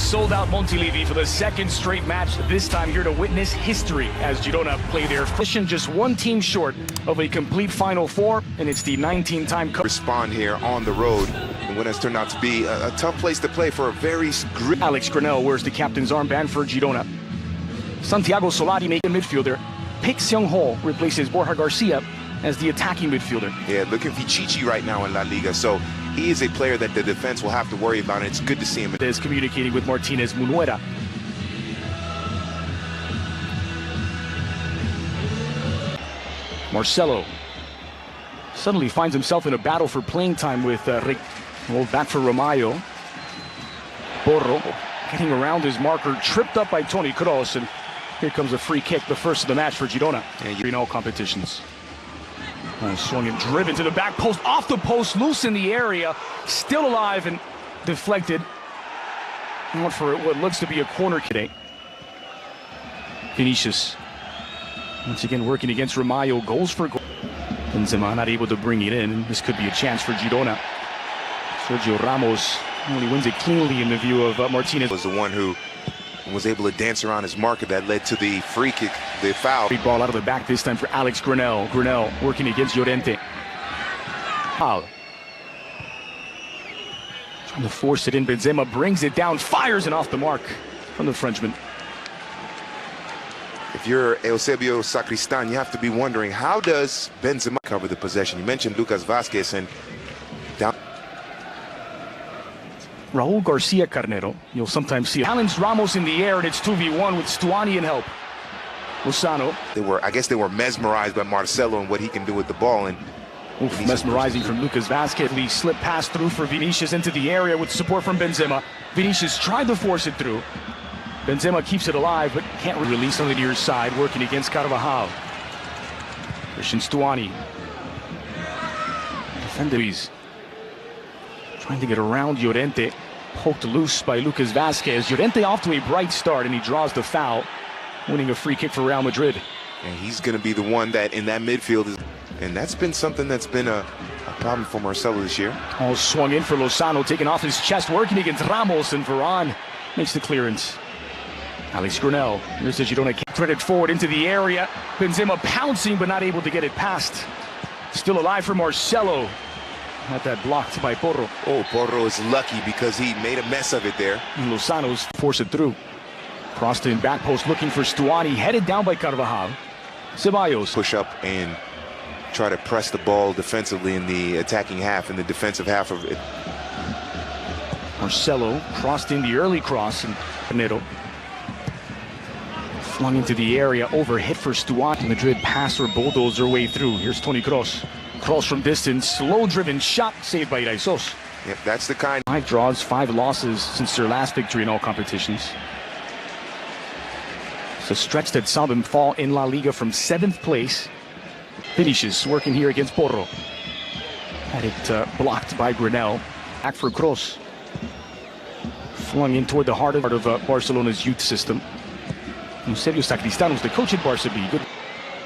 sold out Montilivi for the second straight match, this time here to witness history as Girona play their mission, just one team short of a complete Final Four, and it's the 19-time respond here on the road in what has turned out to be a tough place to play for a very Alex Granell wears the captain's armband for Girona. Santiago Solari make a midfielder. Pick Seung-ho replaces Borja Garcia as the attacking midfielder. Yeah, looking Pichichi right now in La Liga, so he is a player that the defense will have to worry about, and it's good to see him. Is communicating with Martinez Munuera. Marcelo suddenly finds himself in a battle for playing time with back for Romayo. Porro getting around his marker, tripped up by Toni Kroos, and here comes a free kick, the first of the match for Girona in all competitions. Swung and driven to the back post, off the post, loose in the area, still alive and deflected. Went for what looks to be a corner today. Vinicius, once again working against Romayo, goals for goal. Benzema not able to bring it in. This could be a chance for Girona. Sergio Ramos only wins it cleanly in the view of Martinez. Was the one who was able to dance around his marker that led to the free kick, the foul. Big ball out of the back this time for Alex Granell. Granell working against Llorente. Foul. Trying to force it in. Benzema brings it down, fires it off the mark from the Frenchman. If you're Eusebio Sacristan, you have to be wondering, how does Benzema cover the possession? You mentioned Lucas Vazquez and down. Raul Garcia Carnero, you'll sometimes see challenged Ramos in the air, and it's 2v1 with Stuani in help. Lozano. I guess they were mesmerized by Marcelo and what he can do with the ball. And mesmerizing from Lucas Vazquez. The slip pass through for Vinicius into the area with support from Benzema. Vinicius tried to force it through. Benzema keeps it alive, but can't release on the near side, working against Carvajal. Christian Stuani. Defenders trying to get around Llorente. Poked loose by Lucas Vazquez. Llorente off to a bright start, and he draws the foul, winning a free kick for Real Madrid. And he's going to be the one that in that midfield is, and that's been something that's been a problem for Marcelo this year. All swung in for Lozano, taking off his chest, working against Ramos, and Varane makes the clearance. Alex Granell, here's the Girona, threaded forward into the area. Benzema pouncing, but not able to get it past. Still alive for Marcelo. Had that blocked by Porro. Oh, Porro is lucky because he made a mess of it there. And Lozano's forced it through. Crossed in back post, looking for Stuani, headed down by Carvajal. Ceballos. Push up and try to press the ball defensively in the attacking half, in the defensive half of it. Marcelo crossed in the early cross, and Pinero flung into the area, overhit for Stuani. Madrid pass or bulldoze their way through. Here's Toni Kroos. Kroos from distance, slow-driven shot, saved by Isos. Yep, that's the kind. 5 draws, 5 losses since their last victory in all competitions. It's a stretch that saw them fall in La Liga from 7th place. Vinicius working here against Porro. Had it blocked by Granell. Back for Kroos. Flung in toward the heart of Barcelona's youth system. Eusebio Sacristan was the coach at Barca B. Good.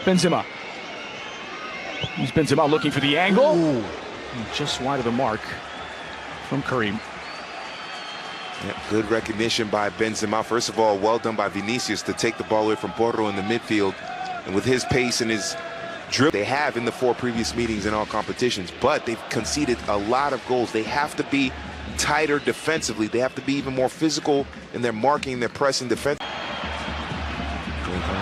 Benzema. Here's Benzema looking for the angle. Ooh. Just wide of the mark from Karim. Yep, good recognition by Benzema. First of all, well done by Vinicius to take the ball away from Porro in the midfield. And with his pace and his dribble they have in the 4 previous meetings in all competitions, but they've conceded a lot of goals. They have to be tighter defensively. They have to be even more physical in their marking, their pressing defense.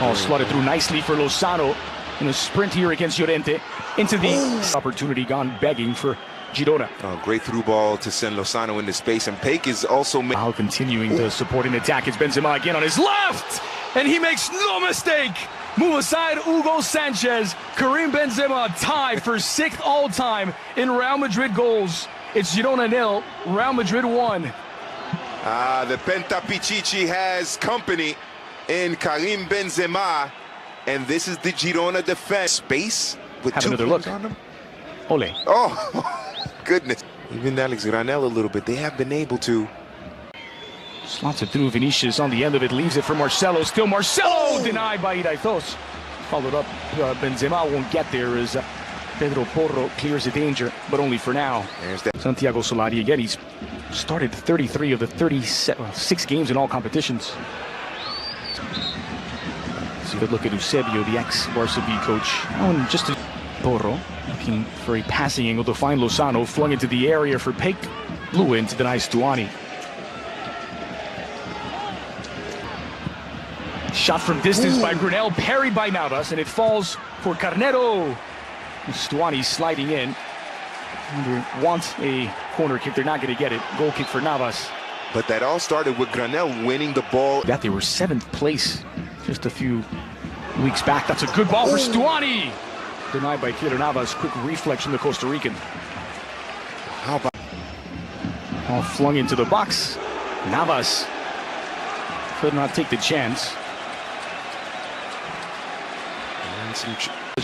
All slotted through nicely for Lozano in a sprint here against Llorente. Into the opportunity gone begging for Girona. Great through ball to send Lozano into space, and Peik is also now continuing the supporting attack. It's Benzema again on his left, and he makes no mistake. Move aside, Hugo Sanchez. Karim Benzema tied for 6th all-time in Real Madrid goals. It's Girona 0, Real Madrid 1. The Penta Pichichi has company in Karim Benzema, and this is the Girona defense. Space with Have 2 another look on them. Ole. Oh, goodness. Even Alex Granell a little bit. They have been able to. Slots it through. Vinicius on the end of it, leaves it for Marcelo. Still Marcelo denied by Isos. Followed up. Benzema won't get there as Pedro Porro clears the danger, but only for now. Santiago Solari again, he's started 33 of the 36 games in all competitions. Let's good look at Eusebio, the ex-Barca B coach. Oh, and just a Porro looking for a passing angle to find Lozano, flung into the area for Peik. Lewin to deny Stuani. Shot from distance by Grenell, parried by Navas, and it falls for Carnero. Stuani sliding in. They want a corner kick, they're not going to get it. Goal kick for Navas. But that all started with Grenell winning the ball. That they were 7th place just a few weeks back. That's a good ball for Stuani. Denied by Keylor Navas. Quick reflex from the Costa Rican. How about All flung into the box. Navas could not take the chance.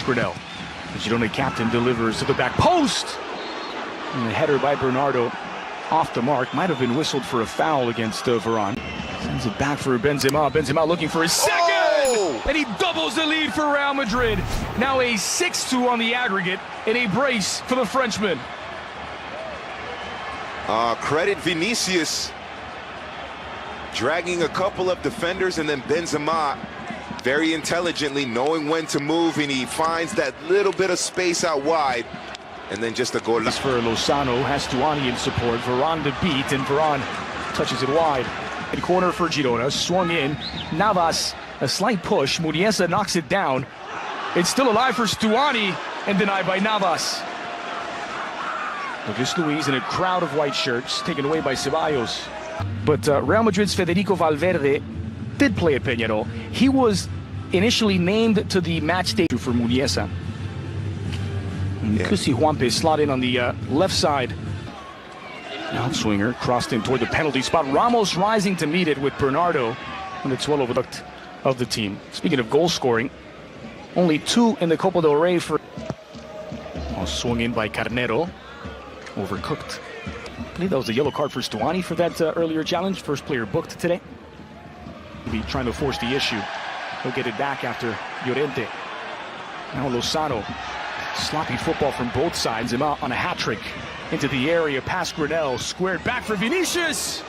Grenell. The Girona captain delivers to the back post. And the header by Bernardo off the mark. Might have been whistled for a foul against Varane. Sends it back for Benzema. Benzema looking for his second! Oh! And he doubles the lead for Real Madrid. Now a 6-2 on the aggregate and a brace for the Frenchman. Credit Vinicius. Dragging a couple of defenders, and then Benzema very intelligently knowing when to move, and he finds that little bit of space out wide. And then just a goal. For Lozano, has Stuani in support. Varane to beat, and Varane touches it wide. In corner for Girona, swung in. Navas, a slight push. Muniesa knocks it down. It's still alive for Stuani, and denied by Navas. Lucas Luis in a crowd of white shirts, taken away by Ceballos. But Real Madrid's Federico Valverde did play at Peñarol. He was initially named to the match day for Muniesa. Kusi Juanpe slot in on the left side. Outswinger crossed in toward the penalty spot. Ramos rising to meet it with Bernardo, and it's well overlooked of the team. Speaking of goal scoring, only 2 in the Copa del Rey for. Swung in by Carnero. Overcooked. I believe that was a yellow card for Stuani for that earlier challenge. First player booked today. He'll be trying to force the issue. He'll get it back after Llorente. Now Lozano. Sloppy football from both sides. Him out on a hat-trick. Into the area, past Grenell. Squared back for Vinicius.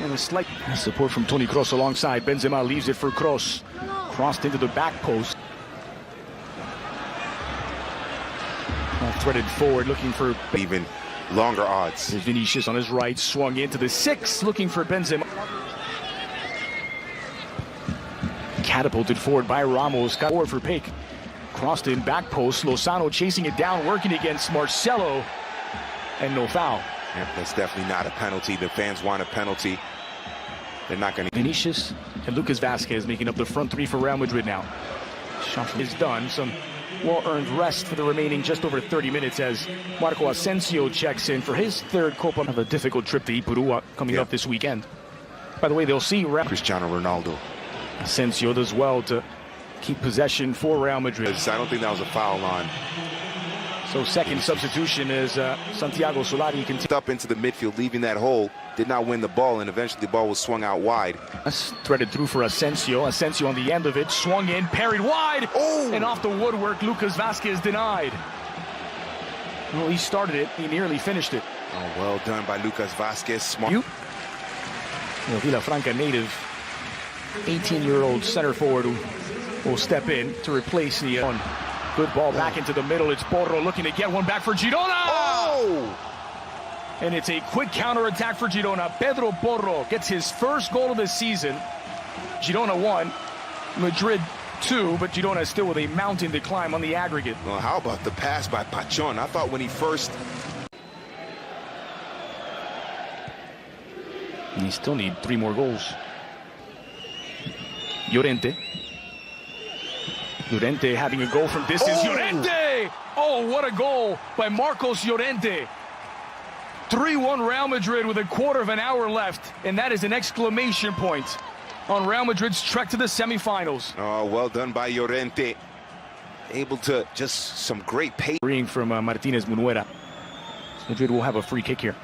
And a slight support from Toni Kroos alongside. Benzema leaves it for Kroos. Crossed into the back post. Threaded forward, looking for even longer odds. There's Vinicius on his right, swung into the 6, looking for Benzema. Catapulted forward by Ramos, got forward for Peik. Crossed in back post, Lozano chasing it down, working against Marcelo, and no foul. Yep, that's definitely not a penalty. The fans want a penalty. They're not going to. Vinicius and Lucas Vazquez making up the front 3 for Real Madrid now. Shot is done. Some well-earned rest for the remaining just over 30 minutes as Marco Asensio checks in for his 3rd Copa. Have a difficult trip to Ipurua coming up this weekend. By the way, they'll see Cristiano Ronaldo. Asensio does well to keep possession for Real Madrid. I don't think that was a foul on. So second substitution is Santiago Solari. Up into the midfield, leaving that hole. Did not win the ball, and eventually the ball was swung out wide. That's threaded through for Asensio. Asensio on the end of it, swung in, parried wide, and off the woodwork, Lucas Vazquez denied. Well, he started it, he nearly finished it. Oh, well done by Lucas Vazquez. Smart. Well, Villafranca native, 18-year-old center forward who will step in to replace the one. Good ball back into the middle. It's Porro looking to get one back for Girona. Oh! And it's a quick counter-attack for Girona. Pedro Porro gets his first goal of the season. Girona 1, Madrid 2, but Girona is still with a mountain to climb on the aggregate. Well, how about the pass by Pachon? I thought when he first... And he still need 3 more goals. Llorente. Llorente having a goal from distance. Llorente! Oh, what a goal by Marcos Llorente. 3-1 Real Madrid with a quarter of an hour left, and that is an exclamation point on Real Madrid's trek to the semifinals. Oh, well done by Llorente. Able to just some great pace. Freeing from Martinez Munuera. Madrid will have a free kick here.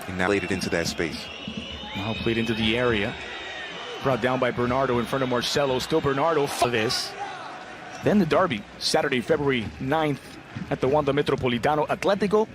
And now played it into that space. Now played into the area. Brought down by Bernardo in front of Marcelo. Still Bernardo for this. Then the derby, Saturday, February 9th at the Wanda Metropolitano. Atletico